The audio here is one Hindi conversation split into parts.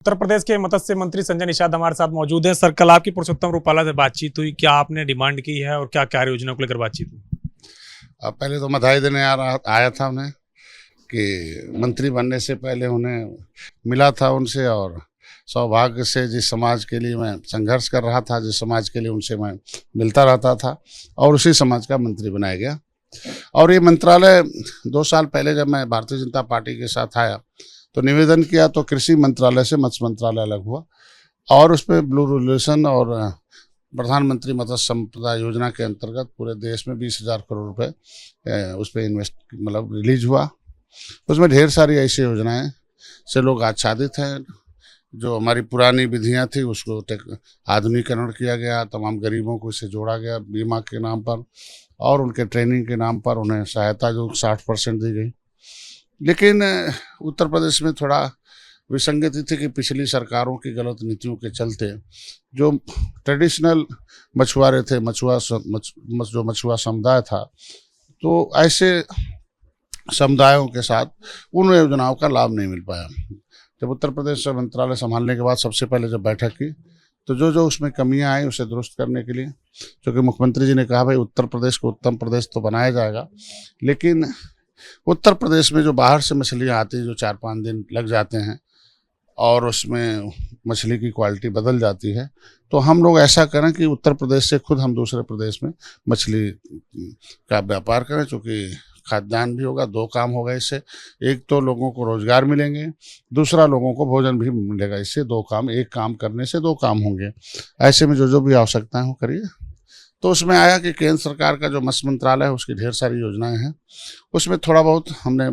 उत्तर प्रदेश के मत्स्य मंत्री संजय निषाद हमारे साथ मौजूद हैं। सर, कल आपकी पुरुषोत्तम रूपाला से बातचीत हुई, क्या आपने डिमांड की है और क्या कार्य योजना को लेकर बातचीत हुई? अब पहले तो बधाई देने आया था उन्हें कि मंत्री बनने से पहले उन्हें मिला था उनसे, और सौभाग्य से जिस समाज के लिए मैं संघर्ष कर रहा था, जिस समाज के लिए उनसे मैं मिलता रहता था, और उसी समाज का मंत्री बनाया गया। और ये मंत्रालय 2 साल पहले जब मैं भारतीय जनता पार्टी के साथ आया तो निवेदन किया तो कृषि मंत्रालय से मत्स्य मंत्रालय अलग हुआ, और उसमें ब्लू रेगुलेशन और प्रधानमंत्री मत्स्य संपदा योजना के अंतर्गत पूरे देश में 20,000 करोड़ रुपए उस पर इन्वेस्ट रिलीज हुआ। उसमें ढेर सारी ऐसी योजनाएं से लोग आच्छादित हैं। जो हमारी पुरानी विधियां थी उसको आधुनिकीकरण किया गया, तमाम गरीबों को इससे जोड़ा गया बीमा के नाम पर, और उनके ट्रेनिंग के नाम पर उन्हें सहायता जो 60% दी गई। लेकिन उत्तर प्रदेश में थोड़ा विसंगति थी कि पिछली सरकारों की गलत नीतियों के चलते जो ट्रेडिशनल मछुआरे थे, जो मछुआ समुदाय था, तो ऐसे समुदायों के साथ उन योजनाओं का लाभ नहीं मिल पाया। जब उत्तर प्रदेश मंत्रालय संभालने के बाद सबसे पहले जब बैठक की तो जो उसमें कमियां आई उसे दुरुस्त करने के लिए, क्योंकि मुख्यमंत्री जी ने कहा भाई उत्तर प्रदेश को उत्तम प्रदेश तो बनाया जाएगा, लेकिन उत्तर प्रदेश में जो बाहर से मछलियाँ आती हैं, जो 4-5 दिन लग जाते हैं और उसमें मछली की क्वालिटी बदल जाती है, तो हम लोग ऐसा करें कि उत्तर प्रदेश से खुद हम दूसरे प्रदेश में मछली का व्यापार करें, क्योंकि खाद्यान्न भी होगा। 2 काम होगा इससे, एक तो लोगों को रोजगार मिलेंगे, दूसरा लोगों को भोजन भी मिलेगा। इससे 2 काम, एक काम करने से 2 काम होंगे। ऐसे में जो भी आवश्यकताएं हो करिए। तो उसमें आया कि केंद्र सरकार का जो मत्स्य मंत्रालय है उसकी ढेर सारी योजनाएं हैं, उसमें थोड़ा बहुत हमने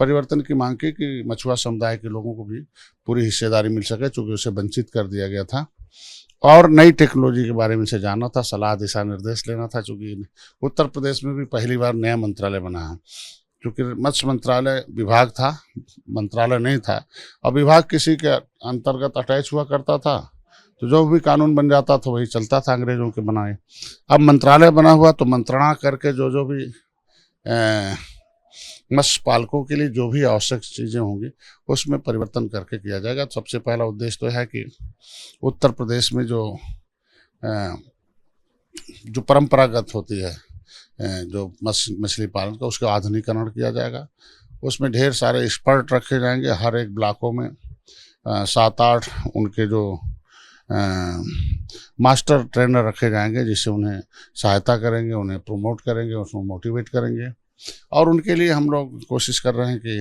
परिवर्तन की मांग की कि मछुआ समुदाय के लोगों को भी पूरी हिस्सेदारी मिल सके, क्योंकि उसे वंचित कर दिया गया था। और नई टेक्नोलॉजी के बारे में से जानना था, सलाह दिशा निर्देश लेना था, क्योंकि उत्तर प्रदेश में भी पहली बार नया मंत्रालय बना है। क्योंकि मत्स्य मंत्रालय विभाग था, मंत्रालय नहीं था, और विभाग किसी के अंतर्गत अटैच हुआ करता था, तो जो भी कानून बन जाता था वही चलता था अंग्रेजों के बनाए। अब मंत्रालय बना हुआ तो मंत्रणा करके जो भी मत्स्य पालकों के लिए जो भी आवश्यक चीज़ें होंगी उसमें परिवर्तन करके किया जाएगा। तो सबसे पहला उद्देश्य तो है कि उत्तर प्रदेश में जो परंपरागत होती है जो मछली पालन का, उसका आधुनिकीकरण किया जाएगा। उसमें ढेर सारे एक्सपर्ट रखे जाएंगे, हर एक ब्लॉकों में 7-8 उनके जो मास्टर ट्रेनर रखे जाएंगे, जिससे उन्हें सहायता करेंगे, उन्हें प्रमोट करेंगे, उसमें मोटिवेट करेंगे। और उनके लिए हम लोग कोशिश कर रहे हैं कि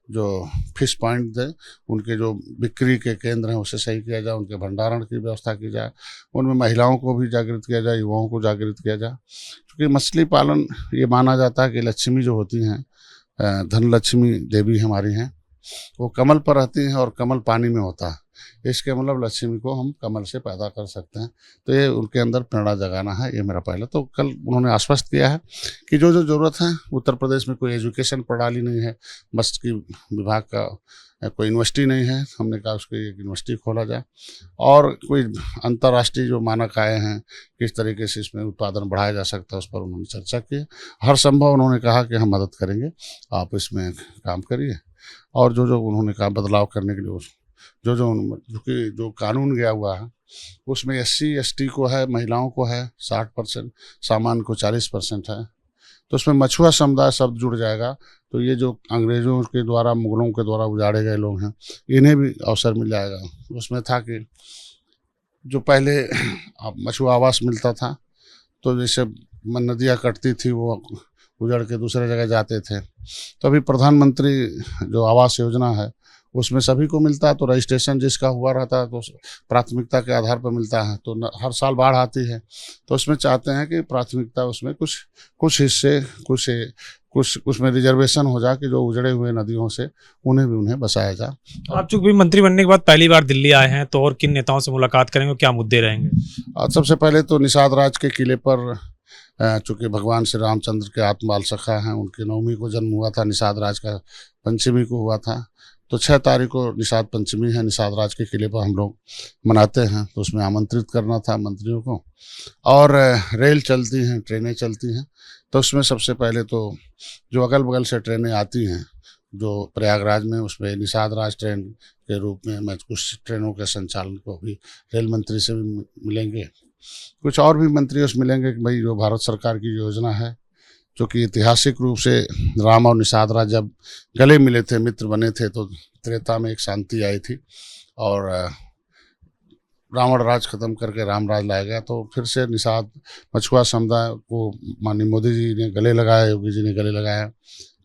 जो फिश पॉइंट है, उनके जो बिक्री के केंद्र हैं उसे सही किया जाए, उनके भंडारण की व्यवस्था की जाए, उनमें महिलाओं को भी जागृत किया जाए, युवाओं को जागृत किया जाए। क्योंकि मछली पालन ये माना जाता है कि लक्ष्मी जो होती हैं, धन लक्ष्मी देवी हमारी हैं, वो कमल पर रहती हैं और कमल पानी में होता है। इसके मतलब लक्ष्मी को हम कमल से पैदा कर सकते हैं। तो ये उनके अंदर प्रेरणा जगाना है, ये मेरा पहला। तो कल उन्होंने आश्वस्त किया है कि जो ज़रूरत है, उत्तर प्रदेश में कोई एजुकेशन प्रणाली नहीं है, मत्स्य की विभाग का कोई यूनिवर्सिटी नहीं है, हमने कहा उसकी एक यूनिवर्सिटी खोला जाए, और कोई अंतर्राष्ट्रीय जो मानक आए हैं किस तरीके से इसमें उत्पादन बढ़ाया जा सकता है उस पर उन्होंने चर्चा की। हर संभव उन्होंने कहा कि हम मदद करेंगे, आप इसमें काम करिए। और जो उन्होंने कहा बदलाव करने के लिए, जो कानून गया हुआ है उसमें SC/ST को है, महिलाओं को है 60%, सामान्य को 40% है, तो उसमें मछुआ समुदाय शब्द जुड़ जाएगा। तो ये जो अंग्रेजों के द्वारा, मुगलों के द्वारा उजाड़े गए लोग हैं, इन्हें भी अवसर मिल जाएगा। उसमें था कि जो पहले मछुआ आवास मिलता था, तो जैसे नदियाँ कटती थी वो उजड़ के दूसरे जगह जाते थे, तो अभी प्रधानमंत्री जो आवास योजना है उसमें सभी को मिलता है। तो रजिस्ट्रेशन जिसका हुआ रहता है तो प्राथमिकता के आधार पर मिलता है। तो हर साल बाढ़ आती है, तो उसमें चाहते हैं कि प्राथमिकता उसमें कुछ हिस्से, कुछ उसमें रिजर्वेशन हो जाए कि जो उजड़े हुए नदियों से उन्हें बसाया जाए। आप चूंकि मंत्री बनने के बाद पहली बार दिल्ली आए हैं, तो और किन नेताओं से मुलाकात करेंगे, क्या मुद्दे रहेंगे? सबसे पहले तो निषाद राज के किले पर, चूँकि भगवान श्री रामचंद्र के आत्मबाल सखा हैं, उनकी 9वीं को जन्म हुआ था, निषाद राज का 5वीं को हुआ था, तो 6 तारीख को निषाद पंचमी है, निषाद राज के किले पर हम लोग मनाते हैं। तो उसमें आमंत्रित करना था मंत्रियों को। और रेल चलती हैं, ट्रेनें चलती हैं, तो उसमें सबसे पहले तो जो अगल बगल से ट्रेनें आती हैं जो प्रयागराज में उसमें निषाद राज ट्रेन के रूप में मैं कुछ ट्रेनों के संचालन को भी रेल मंत्री से भी मिलेंगे। कुछ और भी मंत्रियों से मिलेंगे कि भाई जो भारत सरकार की योजना है, जो कि ऐतिहासिक रूप से राम और निषाद राज जब गले मिले थे, मित्र बने थे, तो त्रेता में एक शांति आई थी और रावण राज खत्म करके राम राज लाया गया। तो फिर से निषाद मछुआ समुदाय को माननीय मोदी जी ने गले लगाया, योगी जी ने गले लगाया,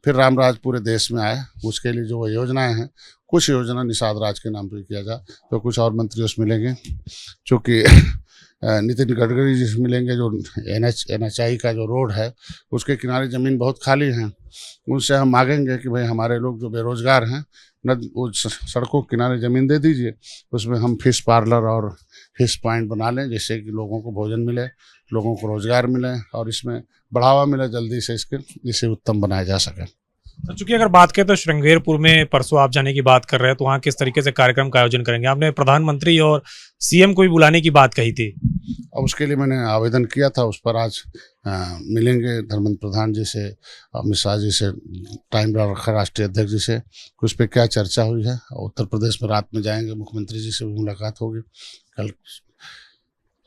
फिर राम राज पूरे देश में आए। उसके लिए जो योजनाएं हैं, कुछ योजना निषाद राज के नाम पर किया जाए। तो कुछ और मंत्रियों से मिलेंगे, चूँकि नितिन गडकरी जी से मिलेंगे, जो NHI का जो रोड है उसके किनारे ज़मीन बहुत खाली है, उनसे हम मांगेंगे कि भाई हमारे लोग जो बेरोजगार हैं उस सड़कों के किनारे ज़मीन दे दीजिए, उसमें हम फिश पार्लर और फिश पॉइंट बना लें, जिससे कि लोगों को भोजन मिले, लोगों को रोज़गार मिले और इसमें बढ़ावा मिले जल्दी से, इसे उत्तम बनाया जा सके। तो चूंकि अगर बात करें तो श्रृंगेरपुर में परसों आप जाने की बात कर रहे हैं, तो वहाँ किस तरीके से कार्यक्रम का आयोजन करेंगे? आपने प्रधानमंत्री और CM को भी बुलाने की बात कही थी। और उसके लिए मैंने आवेदन किया था, उस पर आज मिलेंगे धर्मेंद्र प्रधान जी से, अमित शाह जी से, टाइम रखा राष्ट्रीय अध्यक्ष जी से, उस पर क्या चर्चा हुई है। उत्तर प्रदेश में रात में जाएंगे, मुख्यमंत्री जी से भी मुलाकात होगी कल,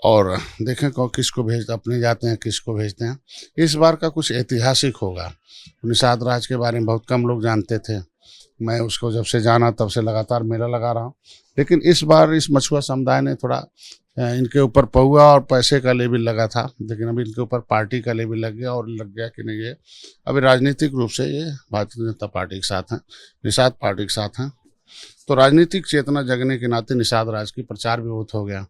और देखें किसको भेज, अपने जाते हैं किसको भेजते हैं। इस बार का कुछ ऐतिहासिक होगा। निषाद राज के बारे में बहुत कम लोग जानते थे, मैं उसको जब से जाना तब से लगातार मेला लगा रहा हूँ, लेकिन इस बार इस मछुआ समुदाय ने थोड़ा इनके ऊपर पौआ और पैसे का लेबल लगा था, लेकिन अभी इनके ऊपर पार्टी का लेबल लग गया, और लग गया कि नहीं, ये अभी राजनीतिक रूप से ये भारतीय जनता पार्टी के साथ हैं, निषाद पार्टी के साथ हैं। तो राजनीतिक चेतना जगने के नाते निषाद राज की प्रचार भी बहुत हो गया।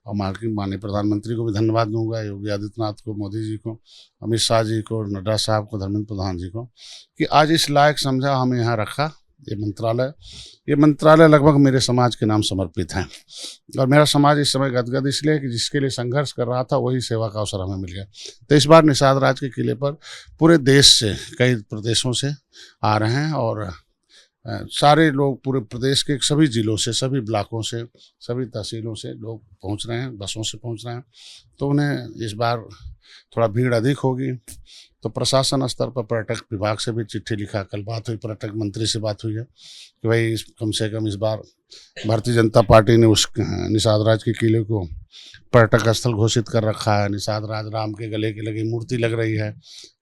और माननीय प्रधानमंत्री को भी धन्यवाद दूंगा, योगी आदित्यनाथ को, मोदी जी को, अमित शाह जी को, नड्डा साहब को, धर्मेंद्र प्रधान जी को, कि आज इस लायक समझा, हमें यहाँ रखा। ये मंत्रालय लगभग मेरे समाज के नाम समर्पित है, और मेरा समाज इस समय गदगद इसलिए कि जिसके लिए संघर्ष कर रहा था वही सेवा का अवसर हमें मिल गया। तो इस बार निषाद राज के किले पर पूरे देश से, कई प्रदेशों से आ रहे हैं, और सारे लोग पूरे प्रदेश के सभी जिलों से, सभी ब्लॉकों से, सभी तहसीलों से लोग पहुंच रहे हैं, बसों से पहुंच रहे हैं। तो उन्हें इस बार थोड़ा भीड़ अधिक होगी। तो प्रशासन स्तर पर पर्यटक विभाग से भी चिट्ठी लिखा, कल बात हुई, पर्यटक मंत्री से बात हुई है कि भाई कम से कम इस बार भारतीय जनता पार्टी ने उस निषाद राज के किले को पर्यटक स्थल घोषित कर रखा है। निषाद राज राम के गले की लगी मूर्ति लग रही है,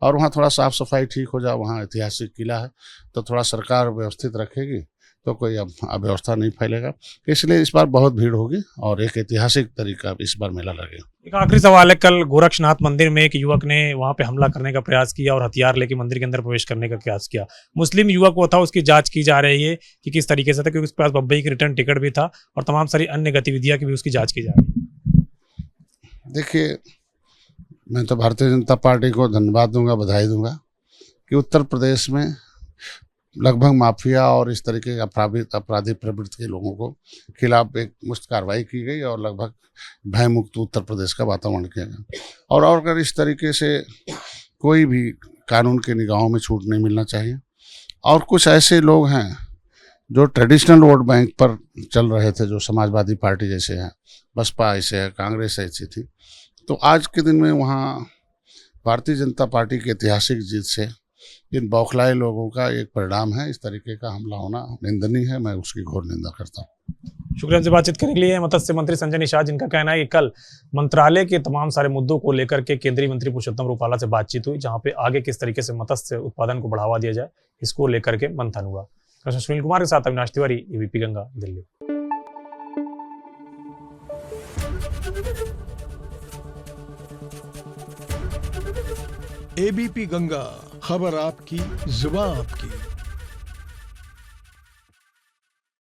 और वहाँ थोड़ा साफ सफाई ठीक हो जाए, वहाँ ऐतिहासिक किला है, तो थोड़ा सरकार व्यवस्थित रखेगी तो कोई अव्यवस्था नहीं फैलेगा। इसलिए इस बार बहुत भीड़ होगी और एक ऐतिहासिक तरीका इस बार मेला लगेगा। एक आखिरी सवाल है, कल गोरक्षनाथ मंदिर में एक युवक ने वहां पे हमला करने का प्रयास किया और हथियार लेके मंदिर के अंदर प्रवेश करने का प्रयास किया। मुस्लिम युवक वो था, उसकी जांच की जा रही है कि किस तरीके से था, क्योंकि उसके पास बम्बई की रिटर्न टिकट भी था और तमाम सारी अन्य गतिविधियां की भी उसकी जाँच की जा रही है। देखिए, मैं तो भारतीय जनता पार्टी को धन्यवाद दूंगा, बधाई दूंगा कि उत्तर प्रदेश में लगभग माफिया और इस तरीके के अपराधी प्रवृत्ति के लोगों को खिलाफ एक मुश्त कार्रवाई की गई और लगभग भयमुक्त उत्तर प्रदेश का वातावरण किया गया। और अगर इस तरीके से कोई भी कानून के निगाहों में छूट नहीं मिलना चाहिए। और कुछ ऐसे लोग हैं जो ट्रेडिशनल वोट बैंक पर चल रहे थे, जो समाजवादी पार्टी जैसे हैं, बसपा ऐसे है, कांग्रेस ऐसी थी, तो आज के दिन में वहाँ भारतीय जनता पार्टी की ऐतिहासिक जीत से इन बौखलाए लोगों का एक परिणाम है। इस तरीके का हमला होना निंदनीय है, मैं उसकी घोर निंदा करता हूँ। शुक्रिया से बातचीत करने के लिए मत्स्य मंत्री संजय निषाद, जिनका कहना है कि कल मंत्रालय के तमाम सारे मुद्दों को लेकर के केंद्रीय मंत्री पुरुषोत्तम रूपाला से बातचीत हुई, जहां पे आगे किस तरीके से मत्स्य उत्पादन को बढ़ावा दिया जाए, इसको लेकर के मंथन हुआ। सुनील कुमार के साथ अविनाश तिवारी, ABP गंगा, दिल्ली। ABP गंगा, खबर आपकी, जुबान आपकी।